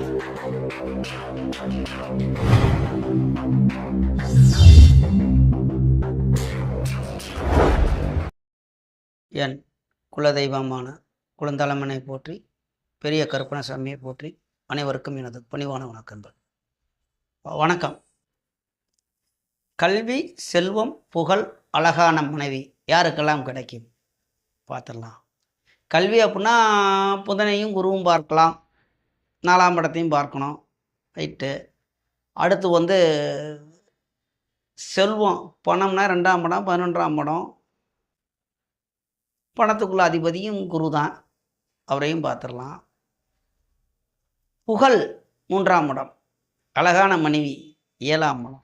என் குலதெய்வமான குலந்தலைமனை போற்றி, பெரிய கருப்பணசாமியை போற்றி, அனைவருக்கும் எனது பணிவான வணக்கங்கள். வணக்கம். கல்வி, செல்வம், புகழ், அழகான மனைவி யாருக்கெல்லாம் கிடைக்கும் பார்த்துடலாம். கல்வி அப்படின்னா புதனையும் குருவும் பார்க்கலாம், 4ஆம் இடத்தையும் பார்க்கணும், ரைட்டு. அடுத்து செல்வம், பணம்னா 2ஆம் இடம், 11ஆம் இடம். பணத்துக்குள்ள அதிபதியும் குரு தான், அவரையும் பார்த்துடலாம். புகழ் 3ஆம் இடம், அழகான மனைவி 7ஆம் இடம்.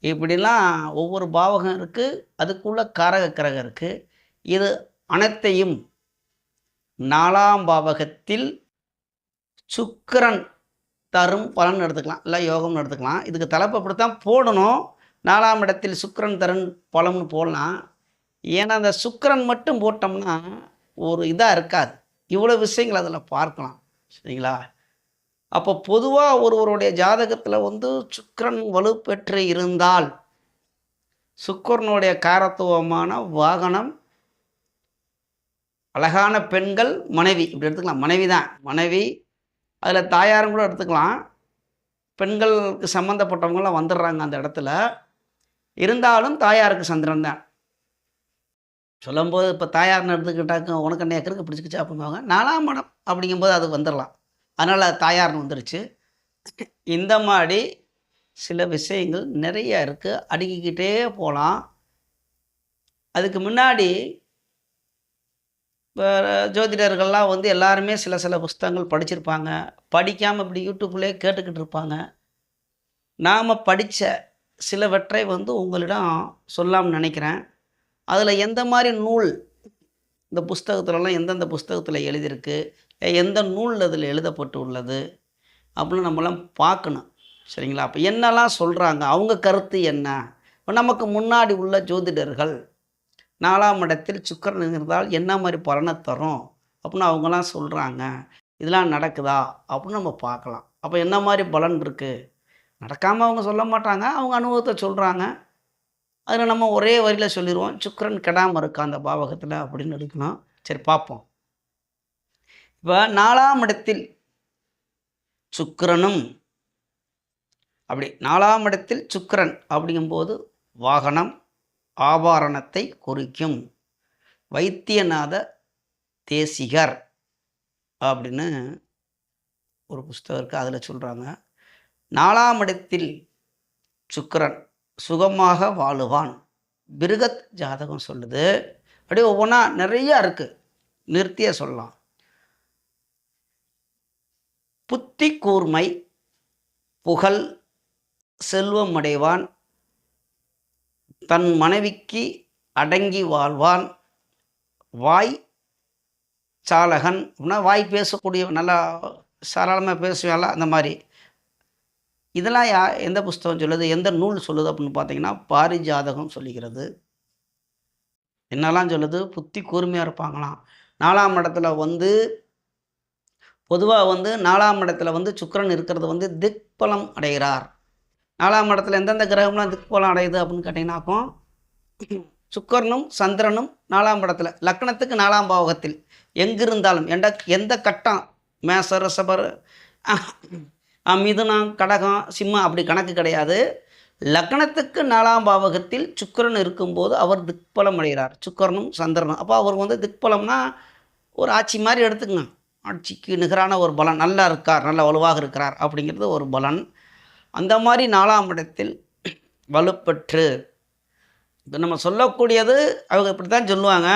இப்படிலாம் ஒவ்வொரு பாவகம் இருக்குது, அதுக்குள்ள காரக கிரகம் இருக்குது. இது அனைத்தையும் 4ஆம் பாவகத்தில் சுக்கிரன் தரும் பலன் எடுத்துக்கலாம், இல்லை யோகம்னு எடுத்துக்கலாம். இதுக்கு தலைப்பு அப்படித்தான் போடணும். 4ஆம் இடத்தில் சுக்கிரன் தரும் பலம்னு போடலாம். ஏன்னா அந்த சுக்கிரன் மட்டும் போட்டோம்னா ஒரு இதாக இருக்காது, இவ்வளோ விஷயங்கள் அதில் பார்க்கலாம், சரிங்களா? அப்போ பொதுவாக ஒருவருடைய ஜாதகத்தில் சுக்கிரன் வலுப்பெற்று இருந்தால், சுக்கிரனுடைய காரத்துவமான வாகனம் அழகான பெண்கள், மனைவி, இப்படி எடுத்துக்கலாம். மனைவி தான், மனைவி, அதில் தாயாரும் கூட எடுத்துக்கலாம். பெண்களுக்கு சம்மந்தப்பட்டவங்களாம் வந்துடுறாங்க அந்த இடத்துல. இருந்தாலும் தாயாருக்கு சந்திரன் தான். சொல்லும்போது இப்போ தாயார்னு எடுத்துக்கிட்டாக்க உனக்கு என்ன ஏக்கருக்கு பிடிச்சிக்கிச்சு அப்படிம்பாங்க. 4ஆம் இடம் அப்படிங்கும்போது அது வந்துடலாம். அதனால் அது தாயார்னு வந்துருச்சு. இந்த மாதிரி சில விஷயங்கள் நிறைய இருக்குது, அடுக்கிக்கிட்டே போகலாம். அதுக்கு முன்னாடி இப்போ ஜோதிடர்கள்லாம் எல்லாருமே சில புஸ்தகங்கள் படிச்சிருப்பாங்க. படிக்காமல் இப்படி யூடியூப்லேயே கேட்டுக்கிட்டு இருப்பாங்க. நாம் படித்த சிலவற்றை உங்களிடம் சொல்லாமல் நினைக்கிறேன். அதில் எந்த மாதிரி நூல் இந்த புஸ்தகத்துலலாம் எந்தெந்த புஸ்தகத்தில் எழுதியிருக்கு, எந்த நூல் அதில் எழுதப்பட்டு உள்ளது அப்படின்னு நம்மளாம் பார்க்கணும், சரிங்களா? அப்போ என்னெல்லாம் சொல்கிறாங்க, அவங்க கருத்து என்ன. இப்போ நமக்கு முன்னாடி உள்ள ஜோதிடர்கள் 4ஆம் இடத்தில் சுக்கிரன் இருந்தால் என்ன மாதிரி பலனை தரும் அப்படின்னு அவங்களாம் சொல்கிறாங்க. இதெல்லாம் நடக்குதா அப்படின்னு நம்ம பார்க்கலாம். அப்போ என்ன மாதிரி பலன் இருக்குது, நடக்காமல் அவங்க சொல்ல மாட்டாங்க, அவங்க அனுபவத்தை சொல்கிறாங்க. அதில் நம்ம ஒரே வரியில் சொல்லிடுவோம், சுக்கிரன் கெடாமல் இருக்கா அந்த பாவகத்தில் அப்படின்னு எடுக்கணும். சரி, பார்ப்போம். இப்போ 4ஆம் இடத்தில் சுக்கிரனும், அப்படி 4ஆம் இடத்தில் சுக்கிரன் அப்படிங்கும்போது வாகனம், ஆபரணத்தை குறிக்கும். வைத்தியநாத தேசிகர் அப்படின்னு ஒரு புஸ்தகம் இருக்குது, அதில் சொல்கிறாங்க 4ஆம் இடத்தில் சுக்கிரன் சுகமாக வாழுவான். பிருகத் ஜாதகம் சொல்லுது. அப்படியே ஒவ்வொன்றா நிறையா இருக்குது, நிறுத்திய சொல்லலாம். புத்தி கூர்மை, புகழ், செல்வம் அடைவான், தன் மனைவிக்கு அடங்கி வாழ்வான், வாய் சாலகன் அப்படின்னா வாய் பேசக்கூடிய, நல்லா சரளமாக பேசுவாங்கள அந்த மாதிரி. இதெல்லாம் எந்த புஸ்தகம் சொல்லுது, எந்த நூல் சொல்லுது அப்படின்னு பார்த்தீங்கன்னா பாரிஜாதகம் சொல்லுகிறது. என்னெல்லாம் சொல்லுது, புத்தி கூர்மையாக இருப்பாங்களாம். 4ஆம் இடத்துல பொதுவாக 4ஆம் இடத்துல சுக்கிரன் இருக்கிறது திக்பலம் அடைகிறார். 4ஆம் இடத்துல எந்தெந்த கிரகம்லாம் திக்பலம் அடையுது அப்படின்னு கேட்டிங்கன்னாக்கும் சுக்கிரனும் சந்திரனும் 4ஆம் இடத்துல, லக்னத்துக்கு 4ஆம் பாவகத்தில் எங்கிருந்தாலும், எந்த கட்டம், மேச, ரிஷபர், மிதுனம், கடகம், சிம்மம் அப்படி கணக்கு கிடையாது. லக்னத்துக்கு 4ஆம் பாவகத்தில் சுக்கிரன் இருக்கும்போது அவர் திக்பலம் அடைகிறார், சுக்கிரனும் சந்திரனும். அப்போ அவர் திக்பலம்னா ஒரு ஆட்சி மாதிரி எடுத்துக்கங்க. ஆட்சிக்கு நிகரான ஒரு பலன், நல்லா இருக்கார், நல்ல வலுவாக இருக்கிறார் அப்படிங்கிறது ஒரு பலன். அந்த மாதிரி 4ஆம் இடத்தில் வலுப்பெற்று, இப்போ நம்ம சொல்லக்கூடியது அவங்க இப்படி தான் சொல்லுவாங்க,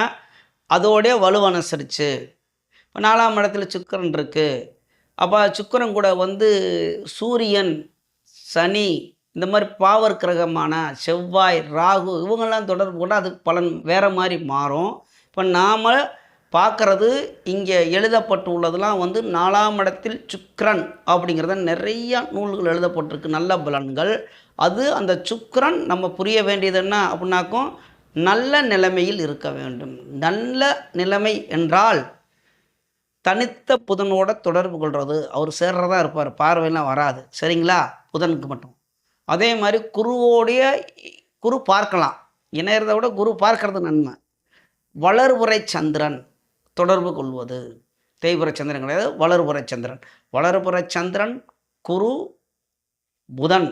அதோடைய வலுவனுசரித்து. இப்போ 4ஆம் இடத்துல சுக்கிரன் இருக்குது. அப்போ சுக்கிரன் கூட சூரியன், சனி, இந்த மாதிரி பாவர் கிரகமான செவ்வாய், ராகு இவங்கெல்லாம் தொடர்பு கூட அது பலன் வேறு மாதிரி மாறும். இப்போ நாம் பார்க்குறது இங்கே எழுதப்பட்டு உள்ளதெல்லாம் 4ஆம் இடத்தில் சுக்கிரன் அப்படிங்கிறத நிறையா நூல்கள் எழுதப்பட்டிருக்கு, நல்ல பலன்கள். அது அந்த சுக்கிரன் நம்ம புரிய வேண்டியது என்ன அப்படின்னாக்கும், நல்ல நிலைமையில் இருக்க வேண்டும். நல்ல நிலைமை என்றால் தனித்த புதனோட தொடர்பு கொள்வது. அவர் சேர்றதா இருப்பார், பார்வையெல்லாம் வராது. சரிங்களா? புதனுக்கு மட்டும். அதே மாதிரி குருவோடைய குரு பார்க்கலாம். இணையறதை விட குரு பார்க்கறது நன்மை. வளர்புறை சந்திரன் தொடர்பு கொள்வது. தேய்புற சந்திரன் கிடையாது, வளர்புறை சந்திரன். வளர்புறை சந்திரன், குரு, புதன்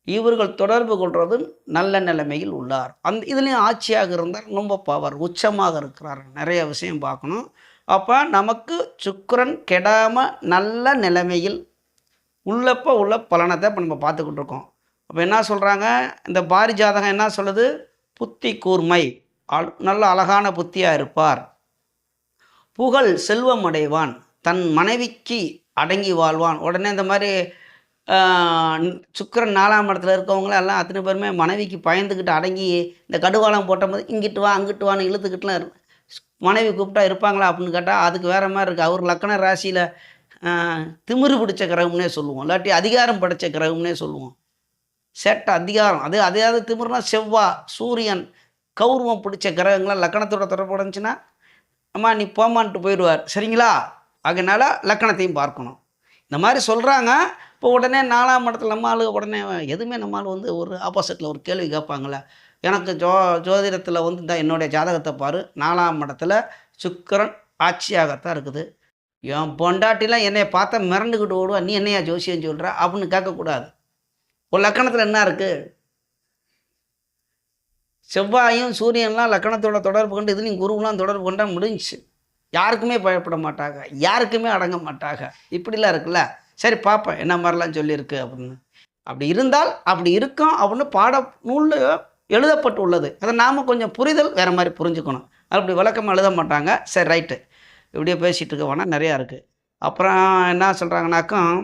இவர்கள் தொடர்பு கொள்வது நல்ல நிலைமையில் உள்ளார். இதுலேயும் ஆட்சியாக இருந்தால் ரொம்ப பவர், உச்சமாக இருக்கிறார். நிறைய விஷயம் பார்க்கணும். அப்போ நமக்கு சுக்கிரன் கெடாமல் நல்ல நிலைமையில் உள்ளப்போ உள்ள பலனை தான் இப்போ நம்ம பார்த்துக்கிட்டு இருக்கோம். அப்போ என்ன சொல்கிறாங்க, இந்த பாரிஜாதகம் என்ன சொல்லுது? புத்தி கூர்மை, நல்ல அழகான புத்தியாக இருப்பார், புகழ் செல்வம் அடைவான், தன் மனைவிக்கு அடங்கி வாழ்வான். உடனே இந்த மாதிரி சுக்கிரன் 4ஆம் இடத்துல இருக்கவங்களாம் எல்லாம் அத்தனை பேருமே மனைவிக்கு பயந்துக்கிட்டு அடங்கி இந்த கடுவாளம் போட்டபோது இங்கிட்டு வா அங்கிட்டு வான்னு இழுத்துக்கிட்டுலாம் மனைவி கூப்பிட்டா இருப்பாங்களா அப்படின்னு கேட்டால் அதுக்கு வேறு மாதிரி இருக்குது. அவர் லக்ன ராசியில் திமிரு பிடிச்ச கிரகம்னே சொல்லுவோம், இல்லாட்டி அதிகாரம் படைத்த கிரகம்னே சொல்லுவோம். சேட்டை அதிகாரம் அதாவது திமிர்னா செவ்வாய், சூரியன், கௌரவம் பிடிச்ச கிரகங்களாம் லக்கணத்தோட தொடர்பு உடஞ்சின்னா அம்மா நீ போமான்ட்டு போயிடுவார். சரிங்களா? அதனால் லக்கணத்தையும் பார்க்கணும். இந்த மாதிரி சொல்கிறாங்க. இப்போ உடனே 4ஆம் இடத்துல நம்ம ஆளு உடனே எதுவுமே நம்ம ஆள் வந்து ஒரு ஆப்போசிட்டில் ஒரு கேள்வி கேட்பாங்களே, எனக்கு ஜோதிடத்தில் வந்து இந்த என்னுடைய ஜாதகத்தை பாரு, 4ஆம் இடத்துல சுக்கிரன் ஆட்சியாகத்தான் இருக்குது, என் பொண்டாட்டிலாம் என்னை பார்த்தா மிரண்டுக்கிட்டு ஓடுவா, நீ என்னையா ஜோசியம் சொல்கிற அப்படின்னு கேட்கக்கூடாது. ஒரு லக்கணத்தில் என்ன இருக்குது? செவ்வாயும் சூரியன்லாம் லக்கணத்தோட தொடர்பு கொண்டு இதுலேயும் குருவெலாம் தொடர்பு கொண்டால் முடிஞ்சிச்சு. யாருக்குமே பயப்பட மாட்டாங்க, யாருக்குமே அடங்க மாட்டாங்க. இப்படிலாம் இருக்குல்ல. சரி பார்ப்பேன் என்ன மாதிரிலாம் சொல்லியிருக்கு அப்படின்னு. அப்படி இருந்தால் அப்படி இருக்கும் அப்படின்னு பாட நூலில் எழுதப்பட்டு உள்ளது. அதை நாம் கொஞ்சம் புரிதல் வேறு மாதிரி புரிஞ்சுக்கணும். அப்படி விளக்கமாக எழுத மாட்டாங்க. சரி ரைட்டு, இப்படியே பேசிகிட்டு இருக்க வேணால் நிறையா இருக்குது. அப்புறம் என்ன சொல்கிறாங்கனாக்கும்,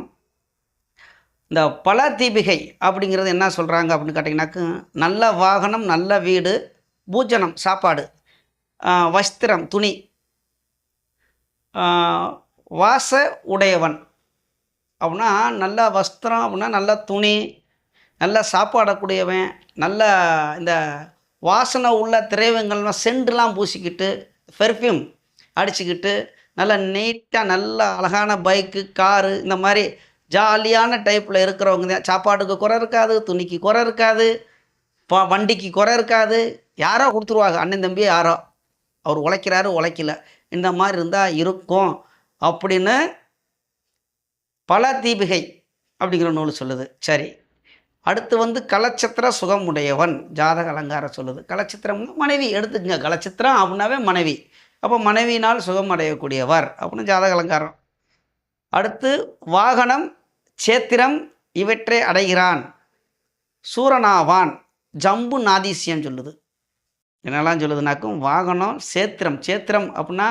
இந்த பல தீபிகை அப்படிங்கிறது என்ன சொல்கிறாங்க அப்படின்னு கேட்டிங்கனாக்கும், நல்ல வாகனம், நல்ல வீடு, பூஜனம் சாப்பாடு, வஸ்திரம் துணி, வாச உடையவன் அப்படின்னா நல்ல வஸ்திரம் அப்படின்னா நல்ல துணி, நல்ல சாப்பாடக்கூடியவன், நல்ல இந்த வாசனை உள்ள திரைவங்கள்லாம் சென்ட்லாம் பூசிக்கிட்டு பெர்ஃப்யூம் அடிச்சுக்கிட்டு நல்ல நீட்டாக நல்ல அழகான பைக்கு காரு இந்த மாதிரி ஜாலியான டைப்பில் இருக்கிறவங்க தான். சாப்பாட்டுக்கு குறை இருக்காது, துணிக்கு குறை இருக்காது, வண்டிக்கு குறை இருக்காது. யாரோ கொடுத்துருவாங்க, அண்ணன் தம்பி யாரோ, அவர் உழைக்கிறாரு உழைக்கல, இந்த மாதிரி இருந்தால் இருக்கும் அப்படின்னு பல தீபிகை அப்படிங்கிற நூல் சொல்லுது. சரி, அடுத்து வந்து கலச்சத்திர சுகமுடையவன் ஜாதக அலங்காரம் சொல்லுது. கலச்சித்திரம்னா மனைவி எடுத்துக்கங்க, கலச்சித்திரம் அப்படின்னாவே மனைவி. அப்போ மனைவியினால் சுகம் அடையக்கூடியவர் அப்படின்னு ஜாதக அலங்காரம். அடுத்து வாகனம், சேத்திரம் இவற்றை அடைகிறான், சூரனாவான், ஜம்பு நாதீசியம் சொல்லுது. என்னெல்லாம் சொல்லுதுனாக்கும் வாகனம், சேத்திரம். சேத்திரம் அப்படின்னா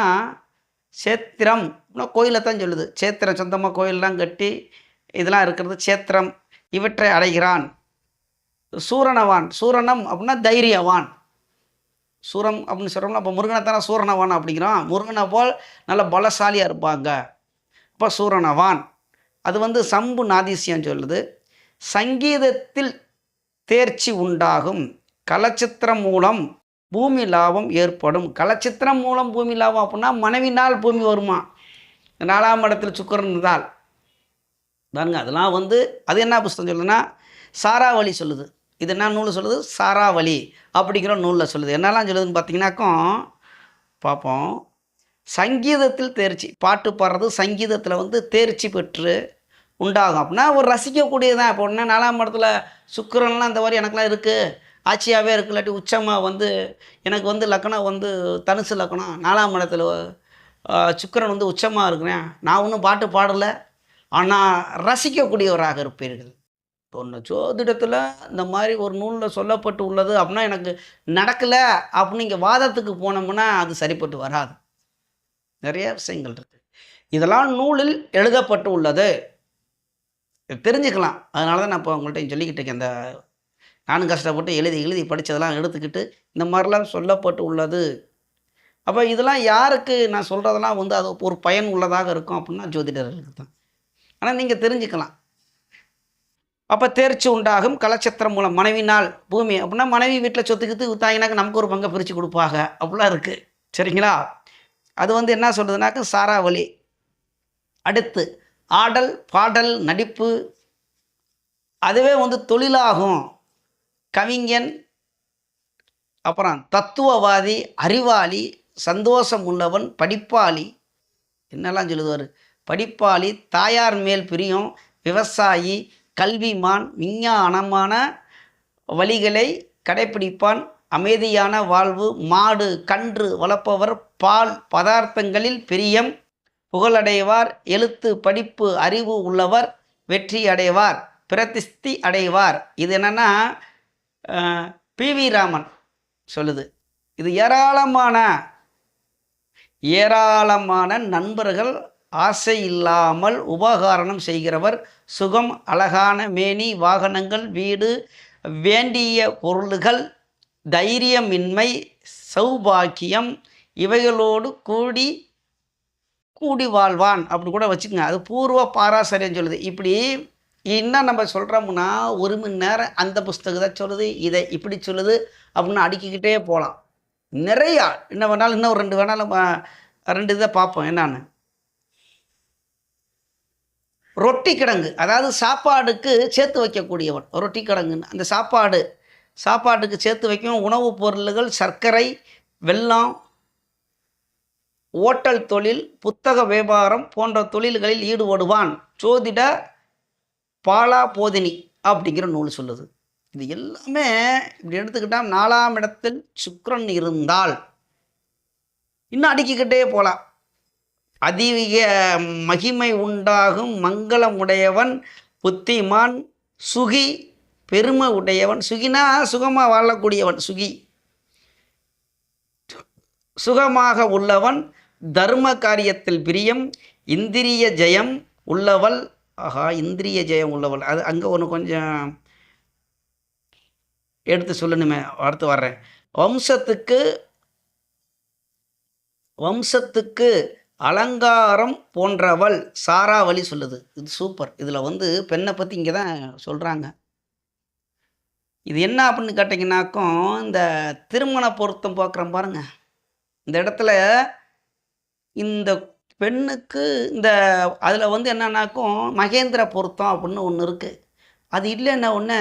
சேத்திரம் அப்படின்னா கோயிலை தான் சொல்லுது. சேத்திரம் சொந்தமாக கோயிலெலாம் கட்டி இதெல்லாம் இருக்கிறது சேத்திரம். இவற்றை அடைகிறான். சூரனவான், சூரணம் அப்படின்னா தைரியவான். சூரம் அப்படின்னு சொல்கிறோம்னா அப்போ முருகனைத்தானே சூரனவான் அப்படிங்கிறோம். முருகனை போல் நல்ல பலசாலியாக இருப்பாங்க. இப்போ சூரனவான். அது வந்து சம்பு நாதீசியம் சொல்லுது. சங்கீதத்தில் தேர்ச்சி உண்டாகும், கலச்சித்திரம் மூலம் பூமி லாபம் ஏற்படும். கலச்சித்திரம் மூலம் பூமி லாபம் அப்படின்னா மனைவினால் பூமி வருமா? 4ஆம் இடத்தில் சுக்கிரன் இருந்தால் பாருங்க. அதெல்லாம் வந்து அது என்ன புஸ்தகம் சொல்லுதுன்னா சாராவளி சொல்லுது. இது என்ன நூல் சொல்லுது? சாராவளி அப்படிங்கிற நூலில் சொல்லுது. என்னெல்லாம் சொல்லுதுன்னு பார்த்தீங்கன்னாக்கும் பார்ப்போம். சங்கீதத்தில் தேர்ச்சி, பாட்டு பாடுறது சங்கீதத்தில் வந்து தேர்ச்சி பெற்று உண்டாகும் அப்படின்னா ஒரு ரசிக்கக்கூடியதான். இப்போ உடனே 4ஆம் இடத்துல சுக்கிரன்லாம் இந்த மாதிரி எனக்குலாம் இருக்குது, ஆட்சியாகவே இருக்குது, இல்லாட்டி உச்சமாக வந்து எனக்கு வந்து லக்கணம் வந்து தனுசு லக்கணம், 4ஆம் இடத்துல சுக்கிரன் வந்து உச்சமாக இருக்கிறேன், நான் ஒன்றும் பாட்டு பாடலை, ஆனால் ரசிக்கக்கூடியவராக இருப்பீர்கள். ஒன்று ஜோதிடத்தில் இந்த மாதிரி ஒரு நூலில் சொல்லப்பட்டு உள்ளது அப்படின்னா எனக்கு நடக்கலை அப்படின்னு இங்கே வாதத்துக்கு போனோம்னா அது சரிப்பட்டு வராது. நிறைய விஷயங்கள் இருக்குது. இதெல்லாம் நூலில் எழுதப்பட்டு உள்ளது, தெரிஞ்சுக்கலாம். அதனால தான் நான் இப்போ உங்கள்கிட்ட சொல்லிக்கிட்டு இருக்கேன். இந்த நானும் கஷ்டப்பட்டு எழுதி படித்ததெல்லாம் எடுத்துக்கிட்டு இந்த மாதிரிலாம் சொல்லப்பட்டு உள்ளது. அப்போ இதெல்லாம் யாருக்கு நான் சொல்கிறதெல்லாம் வந்து அது ஒரு பயன் உள்ளதாக இருக்கும் அப்படின்னா ஜோதிடர்களுக்கு தான். ஆனால் நீங்கள் தெரிஞ்சுக்கலாம். அப்போ தேர்ச்சி உண்டாகும், கலச்சத்திரம் மூலம் மனைவினால் பூமி அப்படின்னா மனைவி வீட்டில் சொத்துக்கிட்டு வித்தாங்கினாக்க நமக்கு ஒரு பங்கை பிரித்து கொடுப்பாங்க அப்படிலாம் இருக்குது. சரிங்களா? அது வந்து என்ன சொல்கிறதுனாக்க சாராவளி. அடுத்து ஆடல், பாடல், நடிப்பு, அதுவே வந்து தொழிலாகும். கவிஞன், அப்புறம் தத்துவவாதி, அறிவாளி, சந்தோஷம் உள்ளவன், படிப்பாளி, என்னெல்லாம் சொல்லுவார், படிப்பாளி, தாயார் மேல் பிரியம், விவசாயி, கல்விமான், விஞ்ஞானமான வழிகளை கடைப்பிடிப்பான், அமைதியான வாழ்வு, மாடு கன்று வளர்ப்பவர், பால் பதார்த்தங்களில் பிரியம், புகழடைவார், எழுத்து படிப்பு அறிவு உள்ளவர், வெற்றி அடைவார், பிரதிஷ்டி அடைவார். இது என்னென்னா பிவி ராமன் சொல்லுது. இது ஏராளமான நண்பர்கள், ஆசை இல்லாமல் உபகாரணம் செய்கிறவர், சுகம், அழகான மேனி, வாகனங்கள், வீடு, வேண்டிய பொருள்கள், தைரியமின்மை, சௌபாக்கியம், இவைகளோடு கூடி கூடி வாழ்வான் அப்படி கூட வச்சுக்கோங்க. அது பூர்வ பாராசரியம் சொல்லுது. இப்படி இன்னும் நம்ம சொல்கிறோம்னா 1 மணி நேரம் அந்த புஸ்தகத்தை சொல்லுது, இதை இப்படி சொல்லுது அப்படின்னு அடுக்கிக்கிட்டே போகலாம். நிறையா என்ன வேணாலும் இன்னும் 2 வேணாலும் 2 இதை பார்ப்போம். என்னான்னு ரொட்டி கிடங்கு, அதாவது சாப்பாடுக்கு சேர்த்து வைக்கக்கூடியவன் ரொட்டி கிடங்குன்னு. அந்த சாப்பாட்டுக்கு சேர்த்து வைக்கும் உணவுப் பொருள்கள், சர்க்கரை, வெல்லம், ஓட்டல் தொழில், புத்தக வியாபாரம் போன்ற தொழில்களில் ஈடுபடுவான். சோதிட பாலா போதினி அப்படிங்கிற நூல் சொல்லுது. இது எல்லாமே இப்படி எடுத்துக்கிட்டால் 4ஆம் இடத்தில் சுக்கிரன் இருந்தால் இன்னும் அடுக்கிக்கிட்டே போகலாம். அதிக மகிமை உண்டாகும், மங்களம் உடையவன், புத்திமான், சுகி, பெருமை உடையவன். சுகினா சுகமாக வாழக்கூடியவன், சுகி, சுகமாக உள்ளவன், தர்ம காரியத்தில் பிரியம், இந்திரிய ஜெயம் உள்ளவள். இந்திரிய ஜெயம் உள்ளவள், அது அங்கே ஒன்று கொஞ்சம் எடுத்து சொல்லணுமே, அடுத்து வர்றேன். வம்சத்துக்கு அலங்காரம் போன்றவள், சாராவளி சொல்லுது. இது சூப்பர். இதில் வந்து பெண்ணை பற்றி இங்கே தான் சொல்கிறாங்க. இது என்ன அப்படின்னு கேட்டிங்கனாக்கும், இந்த திருமண பொருத்தம் பார்க்குறோம் பாருங்க, இந்த இடத்துல இந்த பெண்ணுக்கு இந்த அதில் வந்து என்னன்னாக்கும் மகேந்திர பொருத்தம் அப்படின்னு ஒன்று இருக்குது. அது இல்லைன்னா ஒன்று,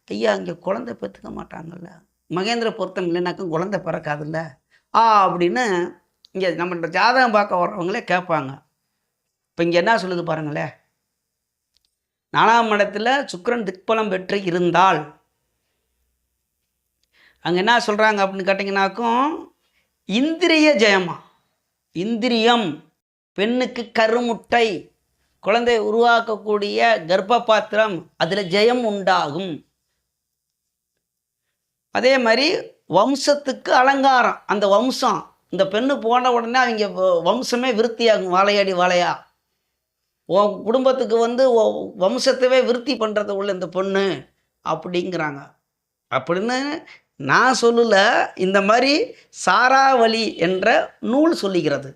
ஐயா இங்கே குழந்தை பெற்றுக்க மாட்டாங்கல்ல, மகேந்திர பொருத்தம் இல்லைனாக்கும் குழந்தை பிறக்காதுல்ல அப்படின்னு இங்கே நம்ம ஜாதகம் பார்க்க வர்றவங்களே கேட்பாங்க. இப்போ இங்கே என்ன சொல்லுது பாருங்களேன், 4ஆம் இடத்துல சுக்கிரன் திக்பலம் பெற்று இருந்தால் அங்கே என்ன சொல்கிறாங்க அப்படின்னு கேட்டிங்கனாக்கும், இந்திரிய ஜெயமா, இந்திரியம், பெண்ணுக்கு கருமுட்டை, குழந்தை உருவாக்கக்கூடிய கர்ப்ப பாத்திரம், அதில் ஜெயம் உண்டாகும். அதே மாதிரி வம்சத்துக்கு அலங்காரம், அந்த வம்சம், இந்த பெண்ணு போன உடனே அவங்க வம்சமே விருத்தியாகும், வாழையாடி வாழையா. உன் குடும்பத்துக்கு வந்து வம்சத்தவே விருத்தி பண்ணுறது உள்ள இந்த பொண்ணு அப்படிங்கிறாங்க. அப்படின்னு நான் சொல்லல, இந்த மாதிரி சாராவளி என்ற நூல் சொல்லுகிறது.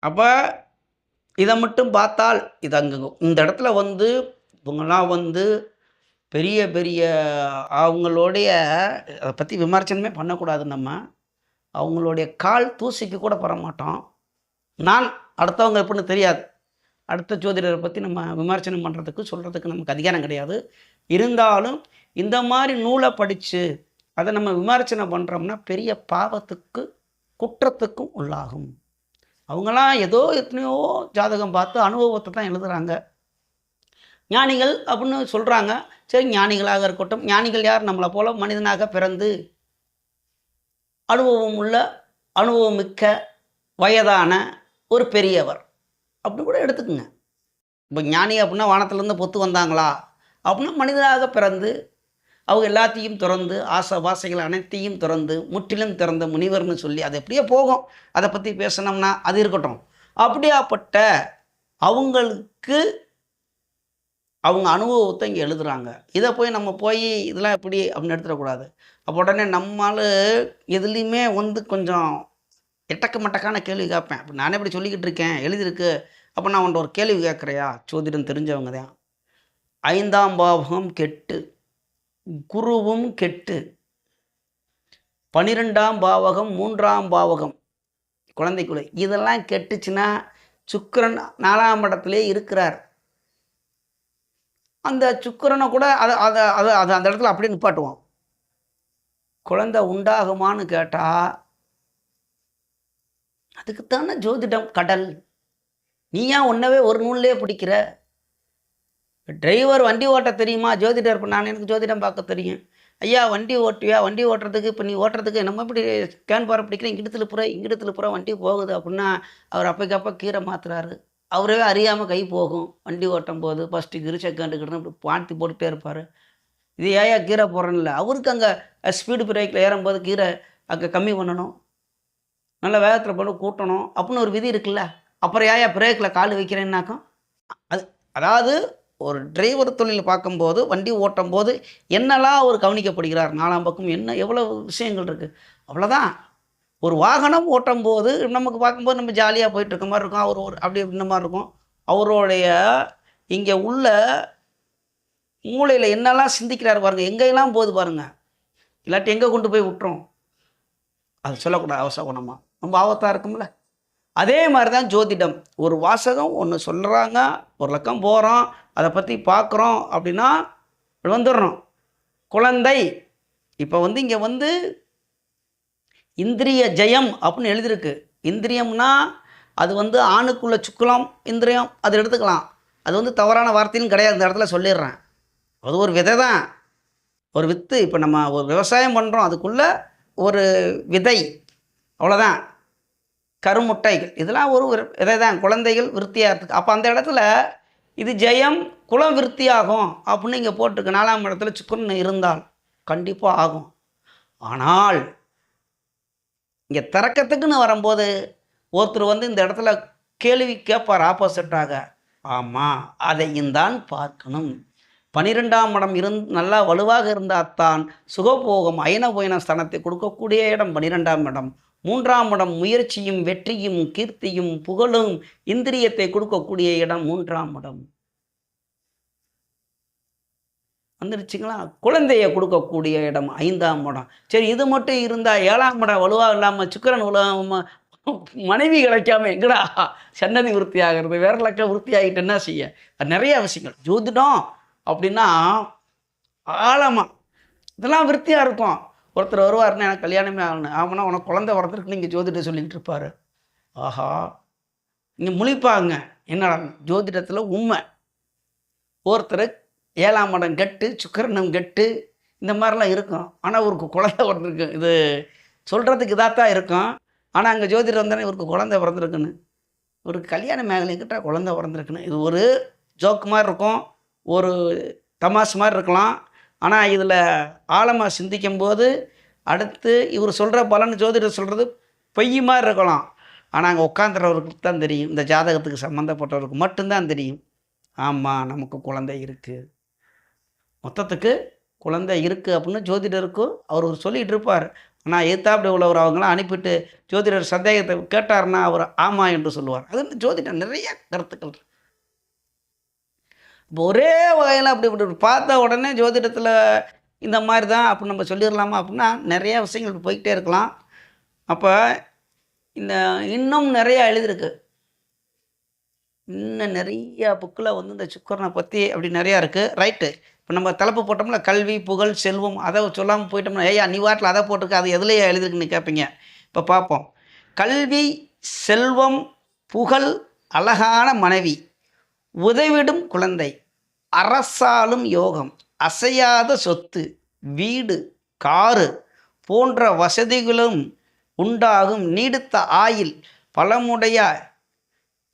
அப்போ இதை மட்டும் பார்த்தால் இது அங்கே இந்த இடத்துல வந்து இவங்கெல்லாம் வந்து பெரிய பெரிய அவங்களுடைய அதை பற்றி விமர்சனமே பண்ணக்கூடாது. நம்ம அவங்களுடைய கால் தூசிக்கு கூட பெற மாட்டோம். நான் அடுத்தவங்க எப்படின்னு தெரியாது, அடுத்த ஜோதிடரை பற்றி நம்ம விமர்சனம் பண்ணுறதுக்கு சொல்கிறதுக்கு நமக்கு அதிகாரம் கிடையாது. இருந்தாலும் இந்த மாதிரி நூலை படித்து அதை நம்ம விமர்சனம் பண்ணுறோம்னா பெரிய பாவத்துக்கு குற்றத்துக்கும் உள்ளாகும். அவங்களாம் ஏதோ எத்தனையோ ஜாதகம் பார்த்து அனுபவத்தை தான் எழுதுகிறாங்க. ஞானிகள் அப்படின்னு சொல்கிறாங்க. சரி, ஞானிகளாக இருக்கட்டும். ஞானிகள் யார்? நம்மளை போல மனிதனாக பிறந்து அனுபவம் மிக்க வயதான ஒரு பெரியவர் அப்படி கூட எடுத்துக்குங்க. இப்போ ஞானி அப்படின்னா வானத்திலேருந்து பொத்து வந்தாங்களா அப்படின்னா மனிதனாக பிறந்து அவங்க எல்லாத்தையும் திறந்து ஆசை வாசைகள் அனைத்தையும் திறந்து முற்றிலும் திறந்த முனிவர்னு சொல்லி அது எப்படியே போகும். அதை பற்றி பேசினோம்னா அது இருக்கட்டும். அப்படியாப்பட்ட அவங்களுக்கு அவங்க அனுபவத்தை இங்கே எழுதுகிறாங்க. இதை போய் நம்ம இதெல்லாம் எப்படி அப்படின்னு எடுத்துடக்கூடாது. அப்போ உடனே நம்மளால் எதுலேயுமே வந்து கொஞ்சம் எட்டக்க மட்டக்கான கேள்வி கேட்பேன். அப்போ நானே இப்படி சொல்லிக்கிட்டு இருக்கேன், எழுதியிருக்கு, அப்போ நான் உன்ட்ட ஒரு கேள்வி கேட்குறையா? ஜோதிடம் தெரிஞ்சவங்க தான். 5ஆம் பாவகம் கெட்டு, குருவும் கெட்டு, 12ஆம் பாவகம் 3ஆம் பாவகம் குழந்தைக்குள்ள இதெல்லாம் கெட்டுச்சுன்னா சுக்கிரன் 4ஆம் இடத்திலே இருக்கிறார். அந்த சுக்கிரனை கூட அத அத அத அத அந்த இடத்துல அப்படியே நிப்பாட்டுவான். குழந்தை உண்டாகுமான்னு கேட்டா, அதுக்கு தானே ஜோதிடம் கடல். நீ ஏன் உன்னவே ஒரு நூல்லேயே பிடிக்கிற? டிரைவர் வண்டி ஓட்ட தெரியுமா? ஜோதிடர் இப்ப நான் எனக்கு ஜோதிடம் பார்க்க தெரியும். ஐயா வண்டி ஓட்டுவியா? வண்டி ஓட்டுறதுக்கு இப்போ நீ ஓட்டுறதுக்கு நம்ம இப்படி ஸ்கேன் பார பிடிக்கிறேன், இங்கிட்டு திருப்புற வண்டி போகுது அப்படின்னா, அவர் அப்பைக்கப்போ கீரை மாத்துறாரு. அவரே அறியாமல் கை போகும். வண்டி ஓட்டும் போது ஃபஸ்ட்டு கிரு செகண்டு கிருன்னு இப்படி மாற்றி போட்டுகிட்டே இருப்பார். இது ஏயா கீரை போடுறேன்னு இல்லை, அவருக்கு அங்கே ஸ்பீடு பிரேக்கில் ஏறும்போது கீரை அங்கே கம்மி பண்ணணும், நல்ல வேகத்தில் போட்டு கூட்டணும் அப்படின்னு ஒரு விதி இருக்குல்ல. அப்புறம் ஏயா பிரேக்கில் கால் வைக்கிறேன்னாக்கும் அது அதாவது ஒரு டிரைவர் தொழில் பார்க்கும்போது வண்டி ஓட்டும் போது என்னெல்லாம் அவர் கவனிக்கப்படுகிறார், 4ஆம் பக்கம் என்ன எவ்வளோ விஷயங்கள் இருக்குது. அவ்வளோதான். ஒரு வாகனம் ஓட்டும் போது நமக்கு பார்க்கும்போது நம்ம ஜாலியாக போயிட்டு இருக்க மாதிரி இருக்கும். அவர் ஒரு அப்படி இந்த மாதிரி இருக்கும். அவருடைய இங்கே உள்ள மூளையில் என்னெல்லாம் சிந்திக்கிறார் பாருங்கள், எங்கெல்லாம் போகுது பாருங்கள். இல்லாட்டி எங்கே கொண்டு போய் விட்டுரும், அது சொல்லக்கூடாது அவசகுணமாக, ரொம்ப ஆபத்தாக இருக்கும்ல. அதே மாதிரி தான் ஜோதிடம். ஒரு வாசகம் ஒன்று சொல்கிறாங்க, ஒரு லக்கம் போகிறோம், அதை பற்றி பார்க்குறோம் அப்படின்னா வந்துடணும். குழந்தை இப்போ இங்கே இந்திரிய ஜெயம் அப்படின்னு எழுதியிருக்கு. இந்திரியம்னா அது ஆணுக்குள்ள சுக்குலம் இந்திரியம், அது எடுத்துக்கலாம். அது தவறான வார்த்தைன்னு கிடையாது, இந்த இடத்துல சொல்லிடுறேன். அது ஒரு விதை தான், ஒரு வித்து. இப்போ நம்ம ஒரு விவசாயம் பண்ணுறோம், அதுக்குள்ளே ஒரு விதை, அவ்வளோதான். கருமுட்டைகள் இதெல்லாம் ஒரு விதை தான், குழந்தைகள் விருத்தியாகிறதுக்கு. அப்போ அந்த இடத்துல இது ஜெயம் குலம் விருத்தியாகும் அப்படின்னு இங்கே போட்டிருக்கு. 4ஆம் இடத்துல சுக்கிரன் இருந்தால் கண்டிப்பாக ஆகும். ஆனால் இங்கே திறக்கத்துக்குன்னு வரும்போது ஒருத்தர் இந்த இடத்துல கேள்வி கேட்பார் ஆப்போசிட்டாக. ஆமாம், அதையும் தான் பார்க்கணும். 12ஆம் இடம் நல்லா வலுவாக இருந்தால்தான் சுகபோகம் அயனபோயன ஸ்தானத்தை கொடுக்கக்கூடிய இடம் 12ஆம் இடம். 3ஆம் இடம் முயற்சியும் வெற்றியும் கீர்த்தியும் புகழும் இந்திரியத்தை கொடுக்கக்கூடிய இடம் 3ஆம் இடம். வந்துருச்சுங்களா? குழந்தையை கொடுக்கக்கூடிய இடம் 5ஆம் இடம். சரி, இது மட்டும் இருந்தால் 7ஆம் இடம் வலுவாக இல்லாமல் சுக்கிரன் மனைவி கிடைக்காம எங்கடா சன்னதி விருத்தி ஆகிறது, வேற லக்கம் விருத்தி ஆகிட்டு என்ன செய்ய? நிறைய விஷயங்கள் ஜோதிடம் அப்படின்னா ஆழமாக இதெல்லாம் விருத்தியாக இருக்கும். ஒருத்தர் வருவார்னு எனக்கு கல்யாணமே ஆகணும், ஆமாண்ணா உனக்கு குழந்தை வரதுக்கு நீங்கள் ஜோதிடம் சொல்லிக்கிட்டு இருப்பார். ஆஹா, இங்கே முழிப்பாங்க. என்னடா ஜோதிடத்தில் உண்மை. ஒருத்தர் 7ஆம் இடம் கெட்டு சுக்கிரனும் கெட்டு இந்த மாதிரிலாம் இருக்கும். ஆனால் இவருக்கு குழந்தை பிறந்திருக்கு. இது சொல்கிறதுக்கு இதாக தான் இருக்கும். ஆனால் அங்கே ஜோதிடர் வந்தானே இவருக்கு குழந்தை பிறந்திருக்குன்னு, இவருக்கு கல்யாணம் மேகலைக்கிட்ட குழந்தை பிறந்திருக்குன்னு. இது ஒரு ஜோக்கு மாதிரி இருக்கும், ஒரு தமாஷ் மாதிரி இருக்கலாம். ஆனால் இதில் ஆழமாக சிந்திக்கும்போது அடுத்து இவர் சொல்கிற பலன் ஜோதிடர் சொல்கிறது பொய் மாதிரி இருக்கலாம். ஆனால் அங்கே உட்காந்துறவருக்கு தான் தெரியும், இந்த ஜாதகத்துக்கு சம்மந்தப்பட்டவருக்கு மட்டும்தான் தெரியும். ஆமாம், நமக்கு குழந்தை இருக்குது, மொத்தத்துக்கு குழந்தை இருக்குது அப்படின்னு ஜோதிடருக்கும் அவர் சொல்லிகிட்டு இருப்பார். ஆனால் எத்தாப்படி உள்ளவர் அவங்களாம் அனுப்பிட்டு ஜோதிடர் சந்தேகத்தை கேட்டார்னா அவர் ஆமாம் என்று சொல்லுவார். அது ஜோதிடம் நிறைய கருத்துக்கள். இப்போ ஒரே வகையில் அப்படி இப்படி பார்த்த உடனே ஜோதிடத்தில் இந்த மாதிரி தான் அப்படின்னு நம்ம சொல்லிடலாமா அப்படின்னா நிறைய விஷயங்கள் போய்கிட்டே இருக்கலாம். அப்போ இன்னும் நிறையா எழுதியிருக்கு. இன்னும் நிறைய புக்கில் இந்த சுக்கிரனை பற்றி அப்படி நிறையா இருக்குது. ரைட்டு, இப்போ நம்ம தலைப்பு போட்டோம்ல கல்வி புகழ் செல்வம், அதை சொல்லாமல் போயிட்டோம்னா ஐயா நீ வாட்டில் அதை போட்டிருக்கு, அது எதுலையே எழுதிருக்குன்னு கேட்பீங்க. இப்போ பார்ப்போம். கல்வி செல்வம் புகழ் அழகான மனைவி உதவிடும் குழந்தை அரசாலும் யோகம் அசையாத சொத்து வீடு காரு போன்ற வசதிகளும் உண்டாகும் நீடித்த ஆயில்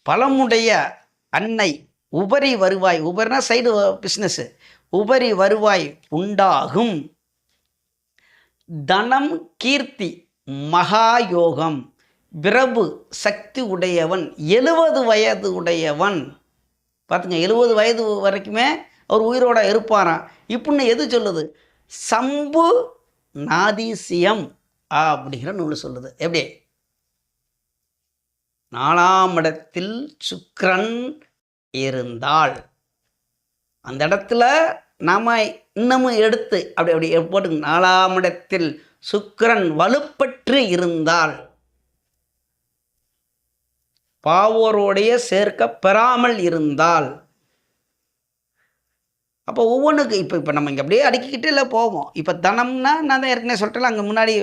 பலமுடைய அன்னை உபரி வருவாய், உபரினா சைடு பிஸ்னஸ்ஸு, உபரி வருவாய் உண்டாகும் தனம் கீர்த்தி மகாயோகம் பிரபு சக்தி உடையவன் 70 வயது உடையவன். பார்த்துங்க, 70 வயது வரைக்குமே அவர் உயிரோட இருப்பாராம். இப்படின்னு எது சொல்லுது? சம்பு நாதீசியம் அப்படிங்கிற நூல் சொல்லுது. எப்படி? 4ஆம் இடத்தில் சுக்கிரன் இருந்தால் அந்த இடத்துல நாம் இன்னமும் எடுத்து அப்படி போட்டுங்க. 4ஆம் இடத்தில் சுக்கிரன் வலுப்பற்று இருந்தால் பாவோருடைய சேர்க்க பெறாமல் இருந்தால், அப்போ ஒவ்வொன்றுக்கு இப்போ நம்ம இங்கே அப்படியே அடுக்கிக்கிட்டே இல்லை போவோம். இப்போ தனம்னா நான் தான் ஏற்கனவே சொல்லிட்டேன், அங்கே முன்னாடி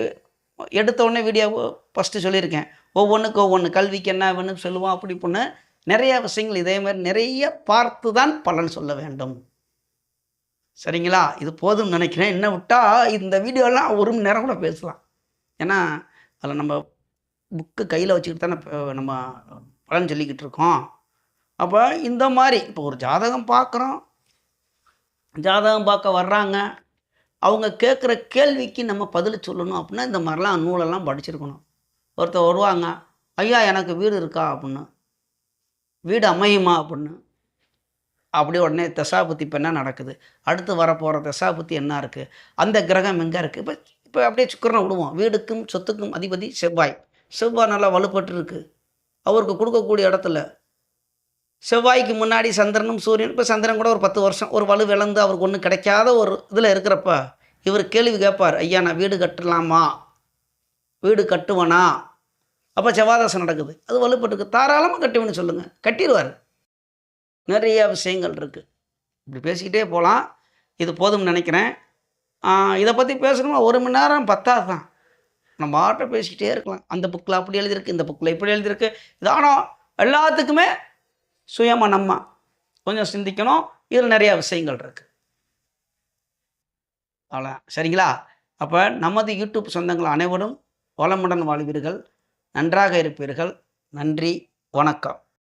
எடுத்த உடனே வீடியோ ஃபஸ்ட்டு சொல்லியிருக்கேன். ஒவ்வொன்றுக்கு ஒவ்வொன்று கல்விக்கு என்ன வேணும்னு சொல்லுவோம். அப்படி பொண்ணு நிறைய விஷயங்கள் இதே மாதிரி நிறைய பார்த்து தான் பலன் சொல்ல வேண்டும். சரிங்களா? இது போதும்னு நினைக்கிறேன். என்ன விட்டால் இந்த வீடியோலாம் 1 மணி நேரம் கூட பேசலாம். ஏன்னா அதில் நம்ம புக்கு கையில் வச்சுக்கிட்டு தானே நம்ம பலன் சொல்லிக்கிட்டு இருக்கோம். அப்போ இந்த மாதிரி இப்போ ஒரு ஜாதகம் பார்க்குறோம், ஜாதகம் பார்க்க வர்றாங்க, அவங்க கேட்குற கேள்விக்கு நம்ம பதில் சொல்லணும் அப்படின்னா இந்த மாதிரிலாம் நூலெல்லாம் படிச்சிருக்கணும். ஒருத்தர் வருவாங்க, ஐயா எனக்கு வீடு இருக்கா அப்படின்னு, வீடு அமையுமா அப்படின்னு. அப்படி உடனே தசாபுத்தி இப்போ என்ன நடக்குது, அடுத்து வரப்போகிற தசாபுத்தி என்ன இருக்குது, அந்த கிரகம் எங்கே இருக்குது. இப்போ அப்படியே சுக்கிரனை விடுவோம். வீடுக்கும் சொத்துக்கும் அதிபதி செவ்வாய். செவ்வாய் நல்லா வலுப்பட்டு இருக்குது. அவருக்கு கொடுக்கக்கூடிய இடத்துல செவ்வாய்க்கு முன்னாடி சந்திரனும் சூரியன். இப்போ சந்திரன் கூட ஒரு 10 வருஷம் ஒரு வலு விளந்து அவருக்கு ஒன்றும் கிடைக்காத ஒரு இதில் இருக்கிறப்ப இவர் கேள்வி கேட்பார், ஐயா நான் வீடு கட்டலாமா, வீடு கட்டுவனா. அப்போ செவ்வாதசை நடக்குது, அது வலுப்பட்டுக்கு தாராளமாக கட்டுவேன்னு சொல்லுங்கள், கட்டிடுவார். நிறைய விஷயங்கள் இருக்குது, இப்படி பேசிக்கிட்டே போகலாம். இது போதும்னு நினைக்கிறேன். இதை பற்றி பேசணுமா 1 மணி நேரம் பத்தாது தான். நம்ம ஆட்டை பேசிக்கிட்டே இருக்கலாம். அந்த புக்கில் அப்படி எழுதியிருக்கு, இந்த புக்கில் இப்படி எழுதியிருக்கு. இதானோ எல்லாத்துக்குமே சுயமாக நம்ம கொஞ்சம் சிந்திக்கணும். இதில் நிறையா விஷயங்கள் இருக்குது. அவ்வளோ சரிங்களா? அப்போ நமது யூடியூப் சொந்தங்கள் அனைவரும் வளமுடன் வாழ்வீர்கள், நன்றாக இருப்பீர்கள். நன்றி, வணக்கம்.